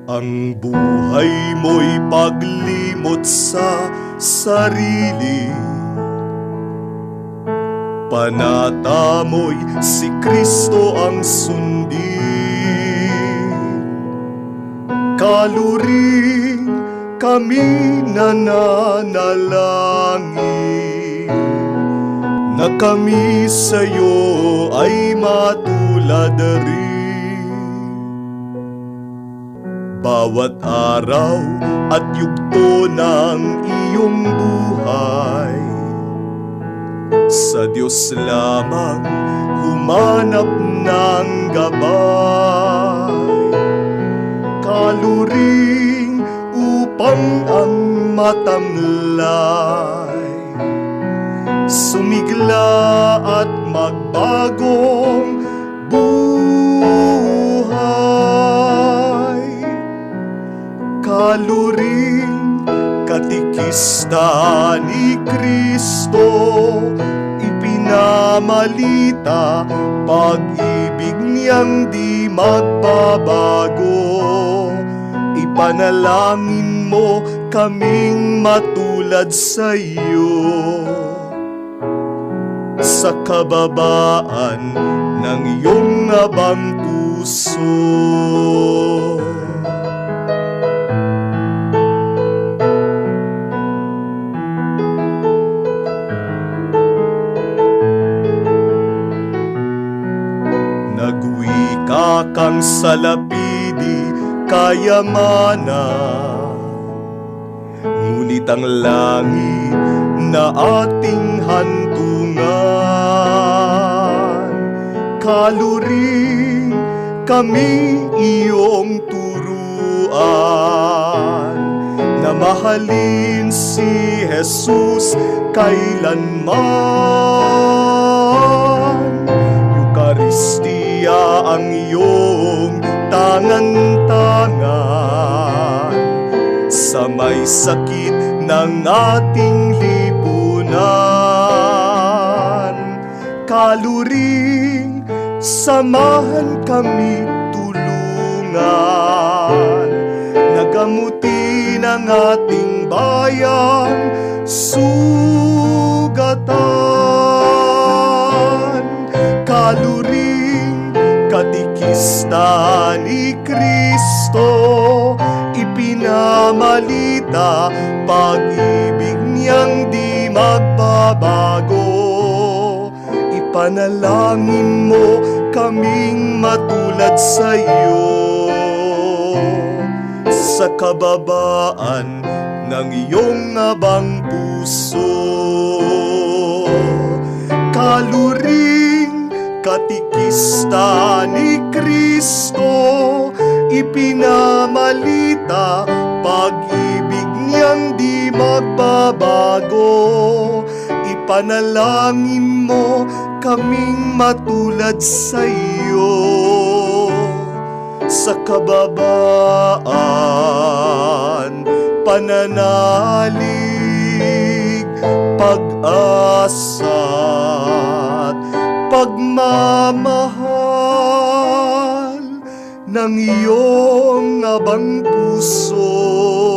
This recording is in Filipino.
Ang buhay mo'y paglimot sa sarili. Panata mo'y si Kristo ang sundin. Kaluring kami nananalangin na kami sa'yo ay matulad rin. Bawat araw at yugto ng iyong buhay, sa Diyos lamang humanap ng gabay. Kaluring upang ang matamlay sumigla at magbagong buhay. Kaluring katikista ni Kristo, ipinamalita pag-ibig niyang di magbabago. Ipanalangin mo kaming matulad sa iyo, sa kababaan ng iyong abang puso. Nagwika kang salapidi kayamanan, ngunit ang langit na ating hantungan. Kaluring kami iyong turuan na mahalin si Jesus kailanman. Eucharistia ang iyong tangan-tangan sa may sakit ng ating lipunan. Kaluring samahan kami tulungan, nagamutin ang ating bayang sugatan. Kaluring katikista ni Kristo, ipinamalita pag-ibig niyang di magbabago. Ipanalangin mo kaming matulad sa iyo, sa kababaan ng iyong abang puso. Kaluring katikista ni Kristo, ipinamalita pag-ibig niyang di magbabago. Ipanalangin mo kaming matulad sa iyo, sa kababaan, pananalig, pag-asa, pagmamahal ng iyong abang puso.